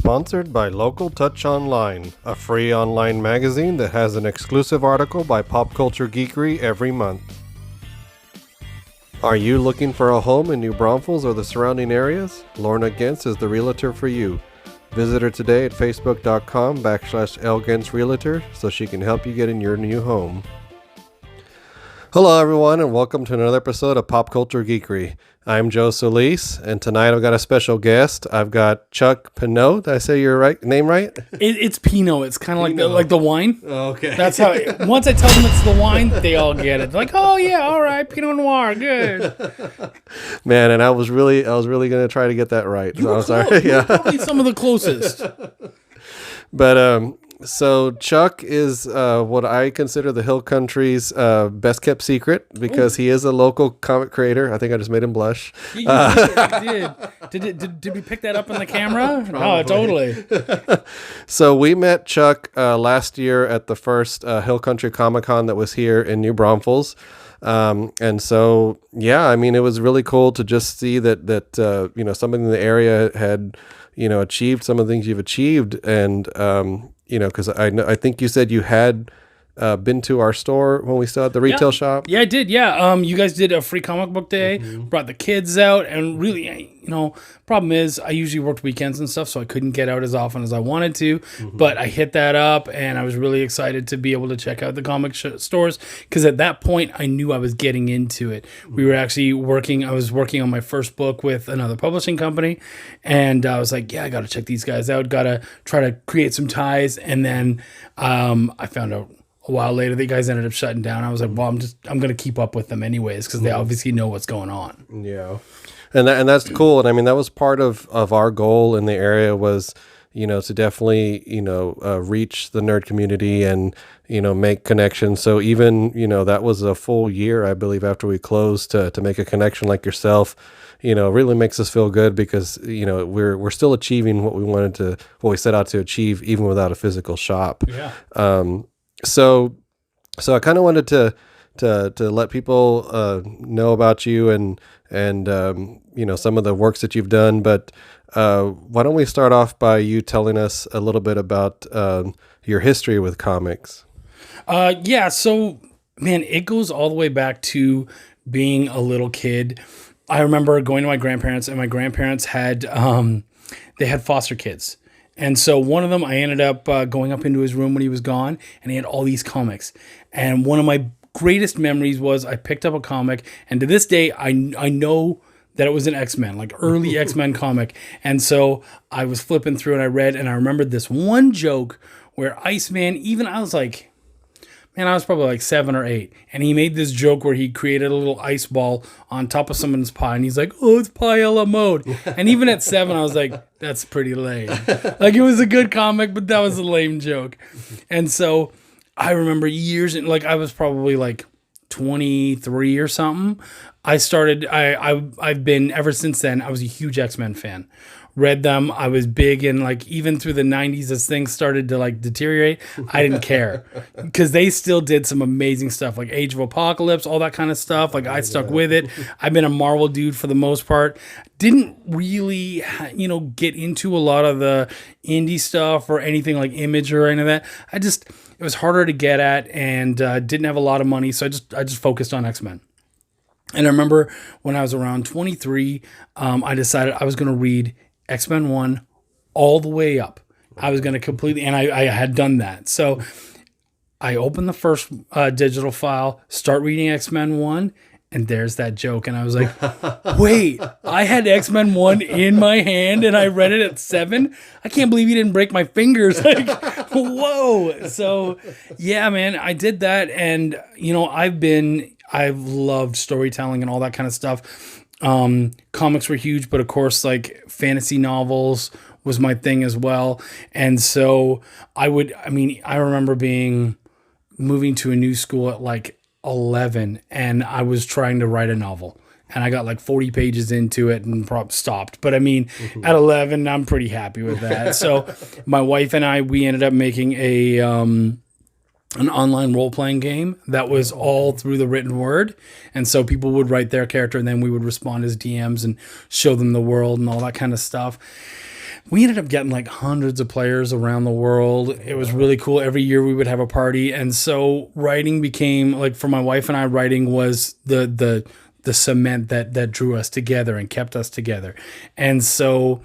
sponsored by Local Touch Online, a free online magazine that has an exclusive article by Pop Culture Geekery every month. Are you looking for a home in New Braunfels or the surrounding areas? Lorna Gentz is the realtor for you. Visit her today at facebook.com/LGentzRealtor so she can help you get in your new home. Hello everyone and welcome to another episode of Pop Culture Geekery. I'm Joe Solis and tonight I've got a special guest. I've got Chuck Pineau. Did I say your name right? It's Pineau. It's kind of like the wine. Oh, okay. That's how. Once I tell them it's the wine, they all get it. They're like, oh yeah, all right, Pinot Noir, good. Man, and I was really gonna try to get that right. You were I'm sorry. close. You were Yeah. probably some of the closest. But so Chuck is what I consider the Hill Country's best kept secret because he is a local comic creator. I think I just made him blush. You did. Did we pick that up on the camera? Oh, totally. So we met Chuck last year at the first Hill Country Comic Con that was here in New Braunfels. And so, yeah, I mean, it was really cool to just see that somebody in the area had, achieved some of the things you've achieved. And, because I think you said you had been to our store when we still had the retail shop. Yeah, I did. Yeah. You guys did a free comic book day, brought the kids out, and really, problem is I usually worked weekends and stuff, so I couldn't get out as often as I wanted to, but I hit that up and I was really excited to be able to check out the comic stores because at that point I knew I was getting into it. We were actually I was working on my first book with another publishing company, and I was like, yeah, I got to check these guys out, got to try to create some ties, and then I found out a while later, the guys ended up shutting down. I was like, well, I'm going to keep up with them anyways because they obviously know what's going on. Yeah. And that's cool. And I mean, that was part of our goal in the area was, to definitely, reach the nerd community and, make connections. So even, that was a full year, I believe, after we closed to make a connection like yourself, really makes us feel good because, we're still achieving what we set out to achieve, even without a physical shop. Yeah. So I kind of wanted to let people know about you and some of the works that you've done. But why don't we start off by you telling us a little bit about your history with comics? Yeah. So, man, it goes all the way back to being a little kid. I remember going to my grandparents, and my grandparents had they had foster kids. And so one of them, I ended up going up into his room when he was gone, and he had all these comics. And one of my greatest memories was I picked up a comic, and to this day, I know that it was an X-Men, like early X-Men comic. And so I was flipping through, and I read, and I remembered this one joke where Iceman, I was probably like 7 or 8. And he made this joke where he created a little ice ball on top of someone's pie. And he's like, oh, it's pie a la mode. And even at 7, I was like, that's pretty lame. Like, it was a good comic, but that was a lame joke. And so I remember years, I was probably like 23 or something. I've been, ever since then, I was a huge X-Men fan. Read them. I was big in even through the 90s as things started to deteriorate. I didn't care because they still did some amazing stuff like Age of Apocalypse, all that kind of stuff. I stuck with it. I've been a Marvel dude for the most part. Didn't really, get into a lot of the indie stuff or anything like Image or any of that. It was harder to get at and didn't have a lot of money. So I just focused on X-Men. And I remember when I was around 23, I decided I was going to read X-Men 1 all the way up. I was going to completely, and I had done that. So I opened the first digital file, start reading X-Men 1, and there's that joke. And I was like, wait, I had X-Men 1 in my hand and I read it at 7? I can't believe you didn't break my fingers. Whoa. So yeah, man, I did that. And, I've loved storytelling and all that kind of stuff. Comics were huge, but of course, fantasy novels was my thing as well. And so I remember moving to a new school at 11, and I was trying to write a novel. And I got 40 pages into it and stopped. But at 11, I'm pretty happy with that. So my wife and we ended up making an online role-playing game that was all through the written word. And so people would write their character and then we would respond as DMs and show them the world and all that kind of stuff. we ended up getting like hundreds of players around the world. It was really cool. Every year we would have a party. And so writing became like, for my wife and I, writing was the cement that drew us together and kept us together. And so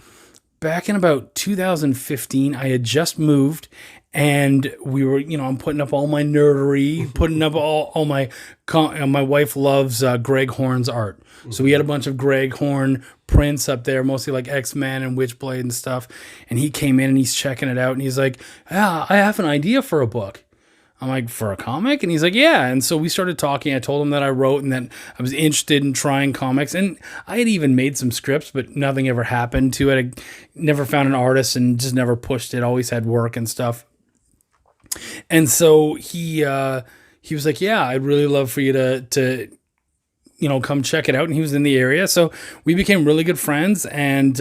back in about 2015, I had just moved, and we were, I'm putting up all my nerdery, putting up all my, my wife loves Greg Horn's art. So we had a bunch of Greg Horn prints up there, mostly like X-Men and Witchblade and stuff. And he came in and he's checking it out, and he's like, I have an idea for a book. I'm like, for a comic? And he's like, yeah. And so we started talking. I told him that I wrote and that I was interested in trying comics. And I had even made some scripts, but nothing ever happened to it. I never found an artist and just never pushed it. Always had work and stuff. And so he was like, yeah, I'd really love for you to come check it out. And he was in the area. So we became really good friends. And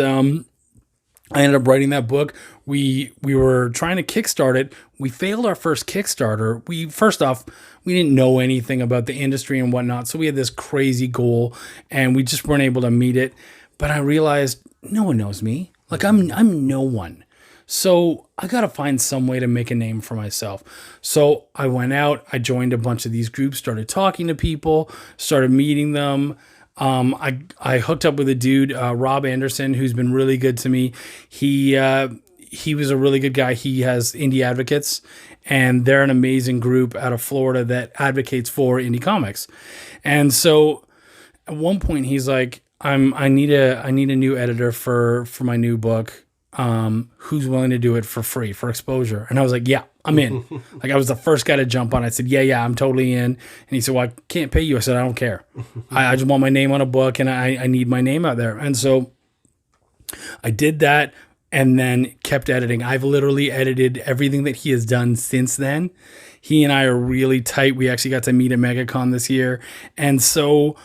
I ended up writing that book. We were trying to kickstart it. We failed our first Kickstarter. We didn't know anything about the industry and whatnot. So we had this crazy goal and we just weren't able to meet it. But I realized no one knows me. Like I'm no one. So I got to find some way to make a name for myself. So I went out, I joined a bunch of these groups, started talking to people, started meeting them. I hooked up with a dude, Rob Anderson, who's been really good to me. He was a really good guy. He has Indie Advocates, and they're an amazing group out of Florida that advocates for indie comics. And so at one point he's like, I need a new editor for my new book. Who's willing to do it for free, for exposure? And I was like, yeah, I'm in. Like, I was the first guy to jump on. I said, yeah, I'm totally in. And he said, well, I can't pay you. I said, I don't care. I just want my name on a book, and I need my name out there. And so I did that and then kept editing. I've literally edited everything that he has done since then. He and I are really tight. We actually got to meet at MegaCon this year. And so,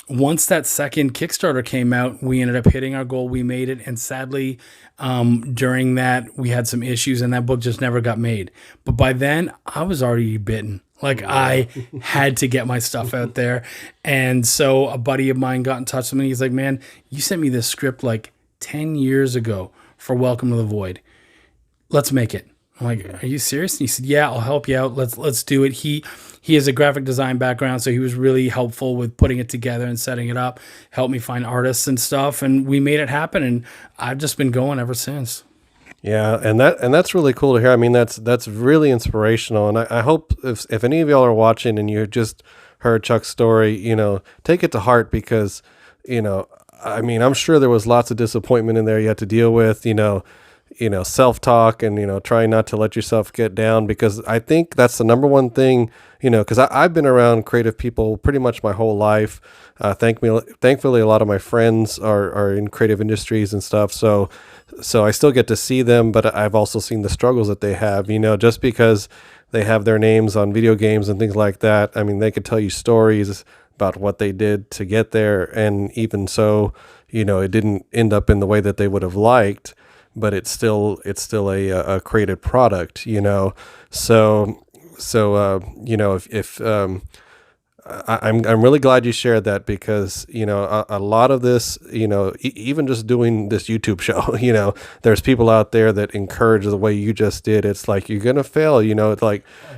once that second Kickstarter came out, we ended up hitting our goal. We made it. And sadly, during that, we had some issues and that book just never got made. But by then, I was already bitten. Like, I had to get my stuff out there. And so a buddy of mine got in touch with me. He's like, man, you sent me this script like 10 years ago for Welcome to the Void. Let's make it. I'm like, are you serious? And he said, yeah, I'll help you out. Let's do it. He has a graphic design background, so he was really helpful with putting it together and setting it up, helped me find artists and stuff, and we made it happen, and I've just been going ever since. Yeah, and that's really cool to hear. I mean, that's really inspirational, and I hope if any of y'all are watching and you just heard Chuck's story, take it to heart, because, I mean, I'm sure there was lots of disappointment in there you had to deal with, self-talk and, trying not to let yourself get down, because I think that's the number one thing, because I've been around creative people pretty much my whole life. Thankfully, a lot of my friends are in creative industries and stuff. So I still get to see them, but I've also seen the struggles that they have, just because they have their names on video games and things like that. I mean, they could tell you stories about what they did to get there. And even so, it didn't end up in the way that they would have liked, but it's still a created product, So if I'm really glad you shared that, because a lot of this, even just doing this YouTube show, there's people out there that encourage the way you just did. It's like, you're gonna fail, it's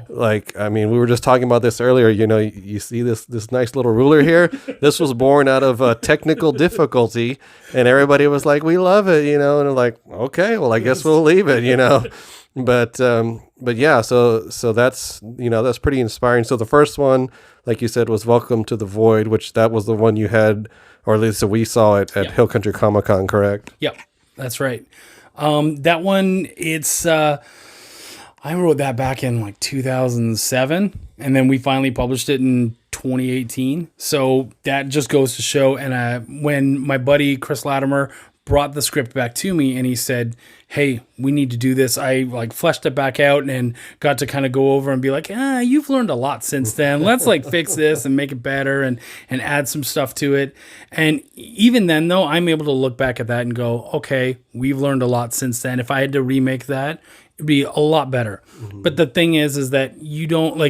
like I mean, we were just talking about this earlier. You see this nice little ruler here. This was born out of technical difficulty, and everybody was like, we love it, and they're like, okay, well, I guess we'll leave it, But yeah, so that's that's pretty inspiring. So the first one, like you said, was Welcome to the Void, which that was the one you had, or at least we saw it at Hill Country Comic Con, correct? Yep, that's right. That one, it's I wrote that back in like 2007, and then we finally published it in 2018. So that just goes to show. And when my buddy Chris Latimer brought the script back to me and he said, hey, we need to do this, I like fleshed it back out and got to kind of go over and be like, you've learned a lot since then. Let's like fix this and make it better and add some stuff to it. And even then, though, I'm able to look back at that and go, okay, we've learned a lot since then. If I had to remake that, it'd be a lot better. Mm-hmm. But the thing is that you don't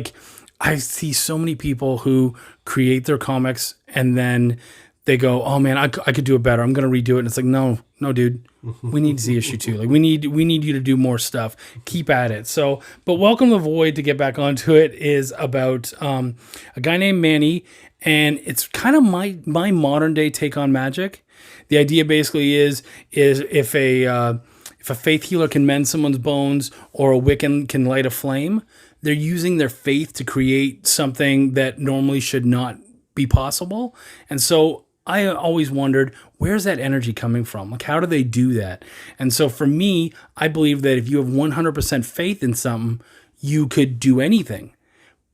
I see so many people who create their comics and then they go, oh man, I could do it better. I'm going to redo it. And it's like, no, dude, we need to see issue 2. Like we need you to do more stuff. Keep at it. So, but Welcome to the Void, to get back onto it, is about a guy named Manny, and it's kind of my modern day take on magic. The idea basically is if a faith healer can mend someone's bones, or a Wiccan can light a flame, they're using their faith to create something that normally should not be possible. And so I always wondered, where's that energy coming from? Like, how do they do that? And so for me, I believe that if you have 100% faith in something, you could do anything.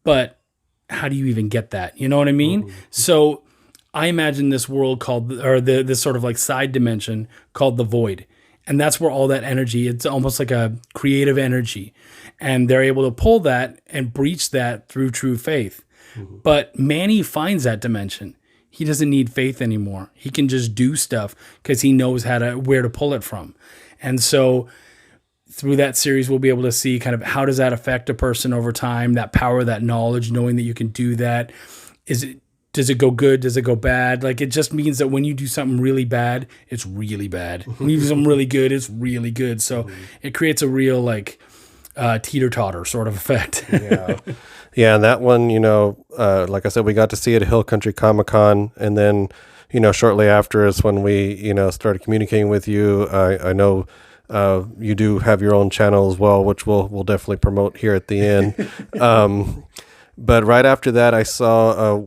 But how do you even get that? You know what I mean? Mm-hmm. So I imagine this world called, or this sort of like side dimension called the Void. And that's where all that energy, it's almost like a creative energy. And they're able to pull that and breach that through true faith. Mm-hmm. But Manny finds that dimension. He doesn't need faith anymore. He can just do stuff because he knows where to pull it from. And so through that series, we'll be able to see kind of how does that affect a person over time, that power, that knowledge, knowing that you can do that. Does it go good? Does it go bad? Like, it just means that when you do something really bad, it's really bad. When you do something really good, it's really good. So it creates a real like teeter-totter sort of effect. Yeah, and that one, like I said, we got to see it at Hill Country Comic-Con, and then, shortly after is when we, started communicating with you. I know you do have your own channel as well, which we'll definitely promote here at the end. But right after that, I saw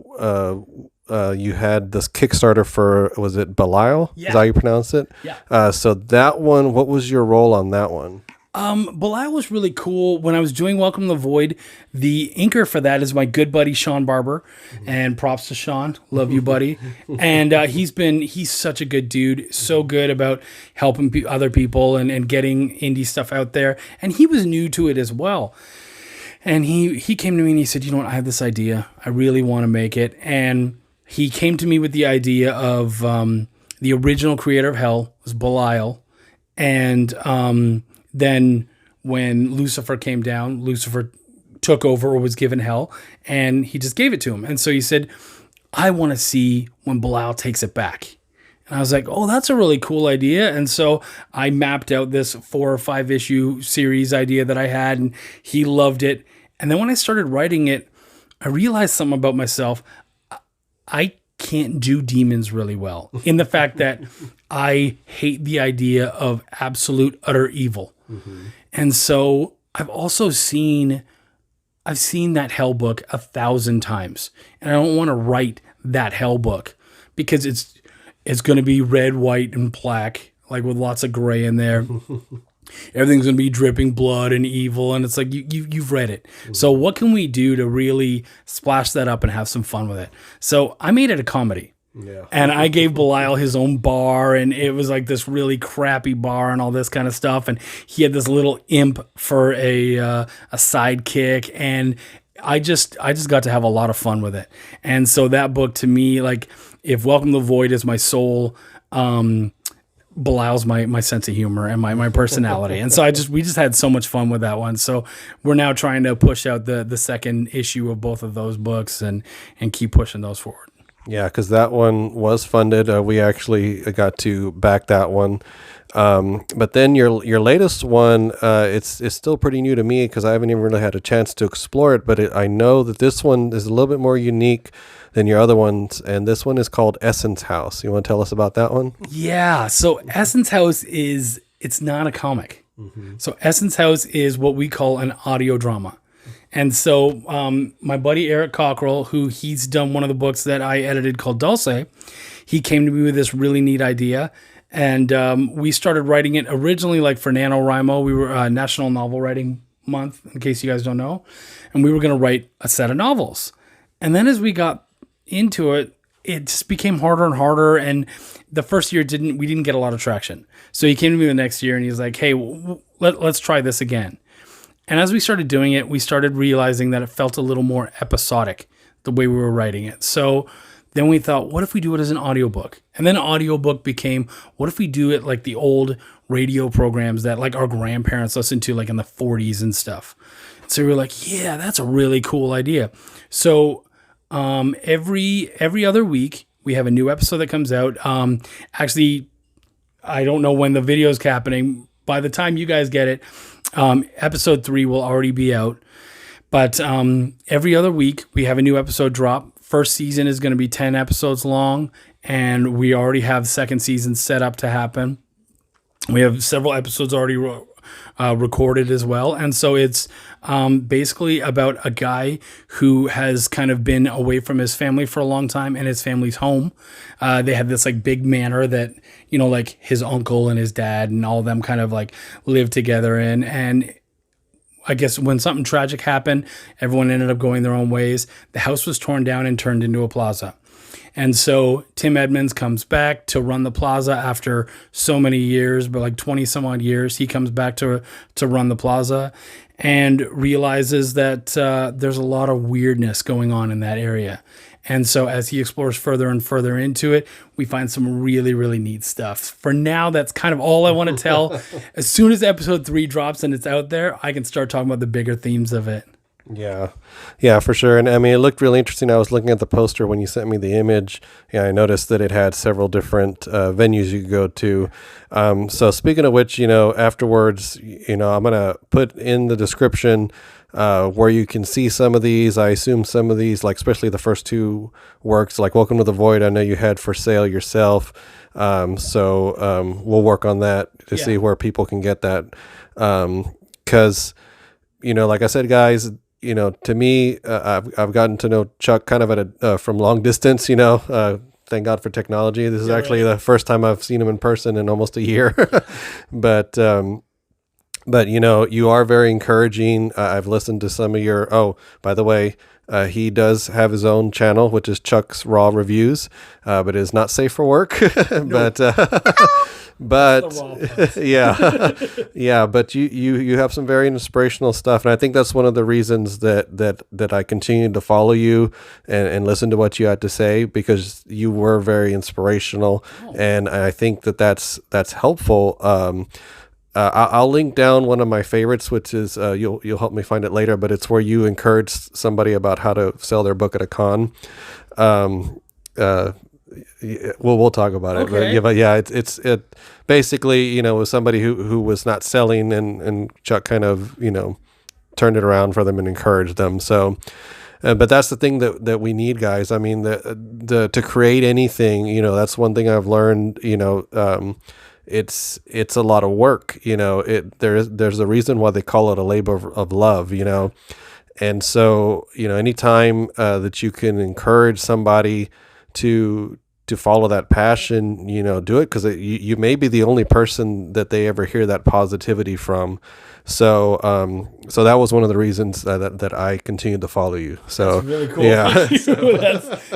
you had this Kickstarter for, was it Belial? Yeah. Is that how you pronounce it? Yeah. So that one, what was your role on that one? Belial was really cool. When I was doing Welcome to the Void, the inker for that is my good buddy Sean Barber, and props to Sean. Love you, buddy. And he's such a good dude, so good about helping other people and getting indie stuff out there. And he was new to it as well. And he came to me and he said, you know what, I have this idea. I really want to make it. And he came to me with the idea of the original creator of Hell was Belial. And then when Lucifer came down, Lucifer took over or was given Hell, and he just gave it to him. And so he said, I want to see when Belial takes it back. And I was like, oh, that's a really cool idea. And so I mapped out this 4 or 5 issue series idea that I had, and he loved it. And then when I started writing it, I realized something about myself. I can't do demons really well, in the fact that I hate the idea of absolute, utter evil. Mm-hmm. And so I've seen that Hell book 1,000 times. And I don't want to write that Hell book because it's going to be red, white, and black, like with lots of gray in there. Everything's going to be dripping blood and evil. And it's like, you've read it. Mm-hmm. So what can we do to really splash that up and have some fun with it? So I made it a comedy. Yeah. And I gave Belial his own bar, and it was like this really crappy bar and all this kind of stuff. And he had this little imp for a sidekick, and I just got to have a lot of fun with it. And so that book, to me, like, if Welcome to the Void is my soul, Belial's my sense of humor and my personality. And so we just had so much fun with that one. So we're now trying to push out the second issue of both of those books and keep pushing those forward. Yeah, because that one was funded. We actually got to back that one. But then your latest one, it's still pretty new to me because I haven't even really had a chance to explore it. But I know that this one is a little bit more unique than your other ones, and this one is called Essence House. You want to tell us about that one? Yeah. So Essence House it's not a comic. Mm-hmm. So Essence House is what we call an audio drama. And so my buddy Eric Cockrell, who he's done one of the books that I edited called Dulce, he came to me with this really neat idea. And we started writing it originally like for NaNoWriMo. We were National Novel Writing Month, in case you guys don't know. And we were going to write a set of novels. And then as we got into it, it just became harder and harder. And the first year we didn't get a lot of traction. So he came to me the next year and he's like, hey, let's try this again. And as we started doing it, we started realizing that it felt a little more episodic, the way we were writing it. So then we thought, what if we do it as an audiobook? And then audiobook became, what if we do it like the old radio programs that like our grandparents listened to like in the 40s and stuff? So we were like, yeah, that's a really cool idea. So every other week, we have a new episode that comes out. Actually, I don't know when the video is happening. By the time you guys get it, episode 3 will already be out. But every other week, we have a new episode drop. First season is going to be 10 episodes long, and we already have second season set up to happen. We have several episodes already recorded as well. And so it's basically about a guy who has kind of been away from his family for a long time, and his family's home. They have this like big manor that, you know, like his uncle and his dad and all of them kind of like live together in. And I guess when something tragic happened, everyone ended up going their own ways. The house was torn down and turned into a plaza. And so Tim Edmonds comes back to run the plaza after so many years, but like 20 some odd years, he comes back to run the plaza and realizes that there's a lot of weirdness going on in that area. And so as he explores further and further into it, we find some really, really neat stuff. For now, that's kind of all I want to tell. As soon as episode 3 drops and it's out there, I can start talking about the bigger themes of it. Yeah, for sure. And I mean, it looked really interesting. I was looking at the poster when you sent me the image. Yeah, I noticed that it had several different venues you could go to. So speaking of which, you know, afterwards, you know, I'm going to put in the description where you can see some of these. I assume some of these, like especially the first 2 works, like Welcome to the Void, I know you had for sale yourself. So we'll work on that to see where people can get that. Because, you know, like I said, guys, you know, to me, I've gotten to know Chuck kind of at from long distance, you know, thank God for technology. This is actually the first time I've seen him in person in almost a year. But, you know, you are very encouraging. I've listened to some of your, by the way, he does have his own channel, which is Chuck's Raw Reviews, but it is not safe for work. But but you have some very inspirational stuff, and I think that's one of the reasons that I continue to follow you and listen to what you had to say, because you were very inspirational, and I think that's helpful. I'll link down one of my favorites, which is you'll help me find it later, but it's where you encourage somebody about how to sell their book at a con. We'll talk about it. Okay. But it's basically, you know, was somebody who was not selling, and Chuck kind of, you know, turned it around for them and encouraged them. So, but that's the thing that we need, guys. I mean, to create anything, you know, that's one thing I've learned, you know, it's a lot of work, you know, there's a reason why they call it a labor of love, you know? And so, you know, anytime that you can encourage somebody to follow that passion, you know, do it, because you may be the only person that they ever hear that positivity from. So that was one of the reasons that I continued to follow you. So that's really cool. Yeah.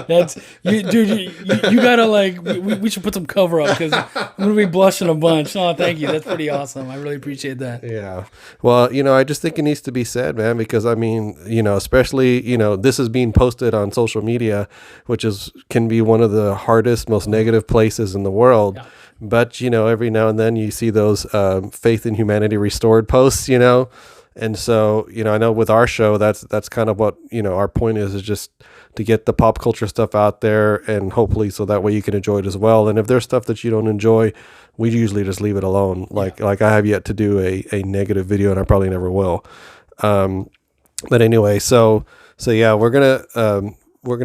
that's you, dude. You gotta like. We should put some cover up, because I'm gonna be blushing a bunch. Oh, thank you. That's pretty awesome. I really appreciate that. Yeah. Well, you know, I just think it needs to be said, man, because I mean, you know, especially, you know, this is being posted on social media, which can be one of the hardest, most negative places in the world. Yeah. But, you know, every now and then you see those faith in humanity restored posts, you know. And so, you know, I know with our show, that's kind of what, you know, our point is just to get the pop culture stuff out there, and hopefully so that way you can enjoy it as well. And if there's stuff that you don't enjoy, we usually just leave it alone. Like I have yet to do a negative video, and I probably never will. But anyway, so yeah, we're going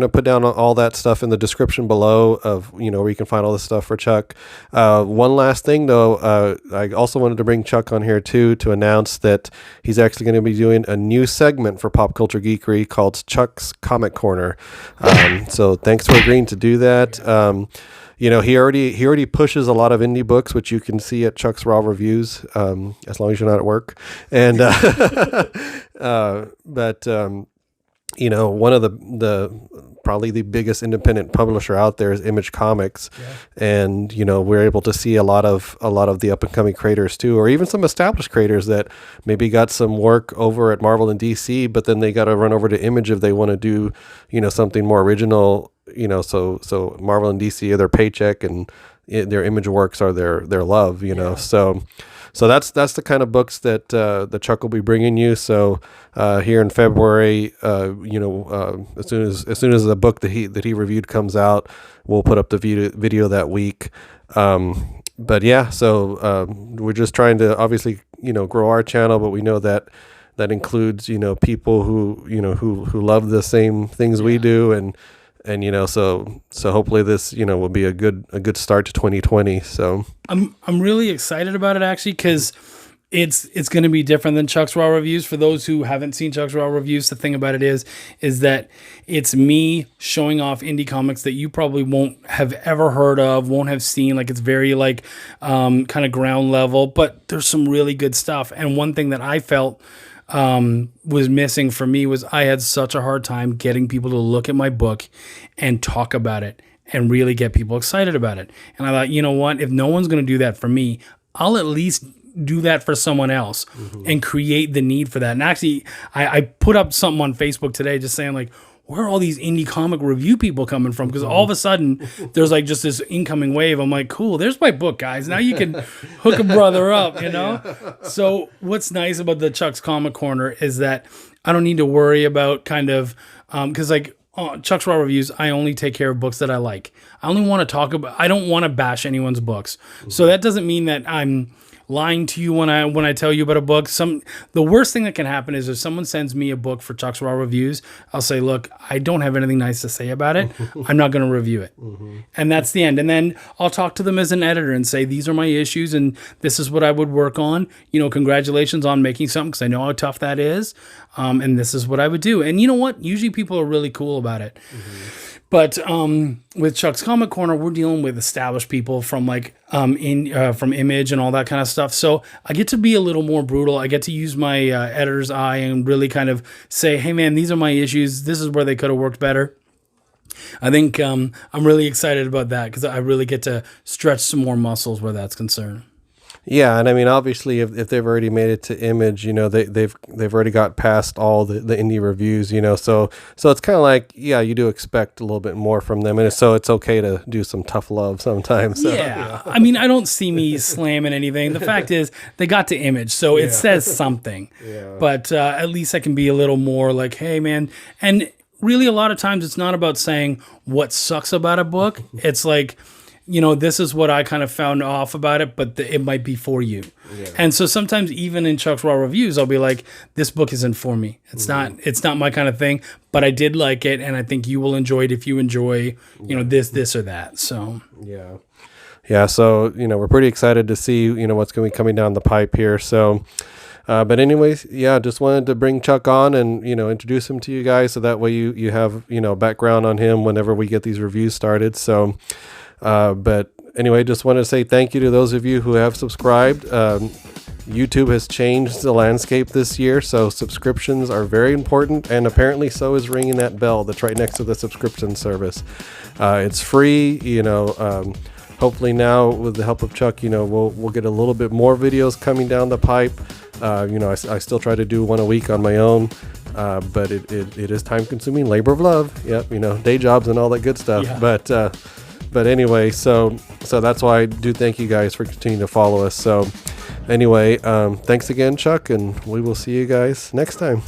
to put down all that stuff in the description below of, you know, where you can find all this stuff for Chuck. One last thing though, I also wanted to bring Chuck on here too, to announce that he's actually going to be doing a new segment for Pop Culture Geekery called Chuck's Comic Corner. So thanks for agreeing to do that. You know, he already pushes a lot of indie books, which you can see at Chuck's Raw Reviews, as long as you're not at work. And, you know, one of the probably the biggest independent publisher out there is Image Comics. Yeah. And, you know, we're able to see a lot of the up and coming creators too, or even some established creators that maybe got some work over at Marvel and DC, but then they got to run over to Image if they want to do, you know, something more original, you know, so Marvel and DC are their paycheck, and their Image works are their love, you know. So that's the kind of books that the Chuck will be bringing you. So here in February, as soon as the book that he reviewed comes out, we'll put up the video that week. But yeah, so we're just trying to obviously grow our channel, but we know that includes people who love the same things we do, and so hopefully this will be a good start to 2020. So I'm really excited about it, actually, because it's going to be different than Chuck's Raw Reviews. For those who haven't seen Chuck's Raw Reviews, the thing about it is that it's me showing off indie comics that you probably won't have ever heard of, won't have seen. Like, it's very kind of ground level, but there's some really good stuff. And one thing that I felt was missing for me was I had such a hard time getting people to look at my book and talk about it and really get people excited about it. And I thought, you know what? If no one's going to do that for me, I'll at least do that for someone else and create the need for that. And actually, I put up something on Facebook today just saying, like, where are all these indie comic review people coming from? Because all of a sudden, there's like just this incoming wave. I'm like, cool, there's my book, guys. Now you can hook a brother up, Yeah. So what's nice about the Chuck's Comic Corner is that I don't need to worry about kind of, because Chuck's Raw Reviews, I only take care of books that I like. I only want to talk about, I don't want to bash anyone's books. So that doesn't mean that I'm lying to you when I tell you about a book. The worst thing that can happen is if someone sends me a book for Chuck's Raw Reviews, I'll say, look, I don't have anything nice to say about it. I'm not going to review it. And that's the end. And then I'll talk to them as an editor and say, these are my issues and this is what I would work on. Congratulations on making something, because I know how tough that is. And this is what I would do. And you know what? Usually people are really cool about it. But with Chuck's Comic Corner, we're dealing with established people from from Image and all that kind of stuff. So I get to be a little more brutal. I get to use my editor's eye and really kind of say, hey, man, these are my issues. This is where they could have worked better. I think I'm really excited about that because I really get to stretch some more muscles where that's concerned. Yeah, and I mean, obviously, if they've already made it to Image, they've already got past all the indie reviews, so it's kind of like, yeah, you do expect a little bit more from them, and so it's okay to do some tough love sometimes. So, yeah, I mean, I don't see me slamming anything. The fact is, they got to Image, so it says something. Yeah. But at least I can be a little more like, hey, man, and really, a lot of times it's not about saying what sucks about a book. It's like, this is what I kind of found off about it, but it might be for you. Yeah. And so sometimes even in Chuck's Raw Reviews, I'll be like, this book isn't for me. It's not my kind of thing, but I did like it. And I think you will enjoy it if you enjoy, this or that. So, yeah. Yeah. So, we're pretty excited to see, what's going to be coming down the pipe here. So, but anyways, yeah, just wanted to bring Chuck on and, introduce him to you guys. So that way you have, background on him whenever we get these reviews started. So, but anyway, just want to say thank you to those of you who have subscribed. YouTube has changed the landscape this year, so subscriptions are very important, and apparently so is ringing that bell that's right next to the subscription service. It's free, hopefully now with the help of Chuck, we'll get a little bit more videos coming down the pipe. I still try to do one a week on my own. But it is time consuming, labor of love. Yep. Day jobs and all that good stuff. Yeah. But anyway, so that's why I do thank you guys for continuing to follow us. So anyway, thanks again, Chuck, and we will see you guys next time.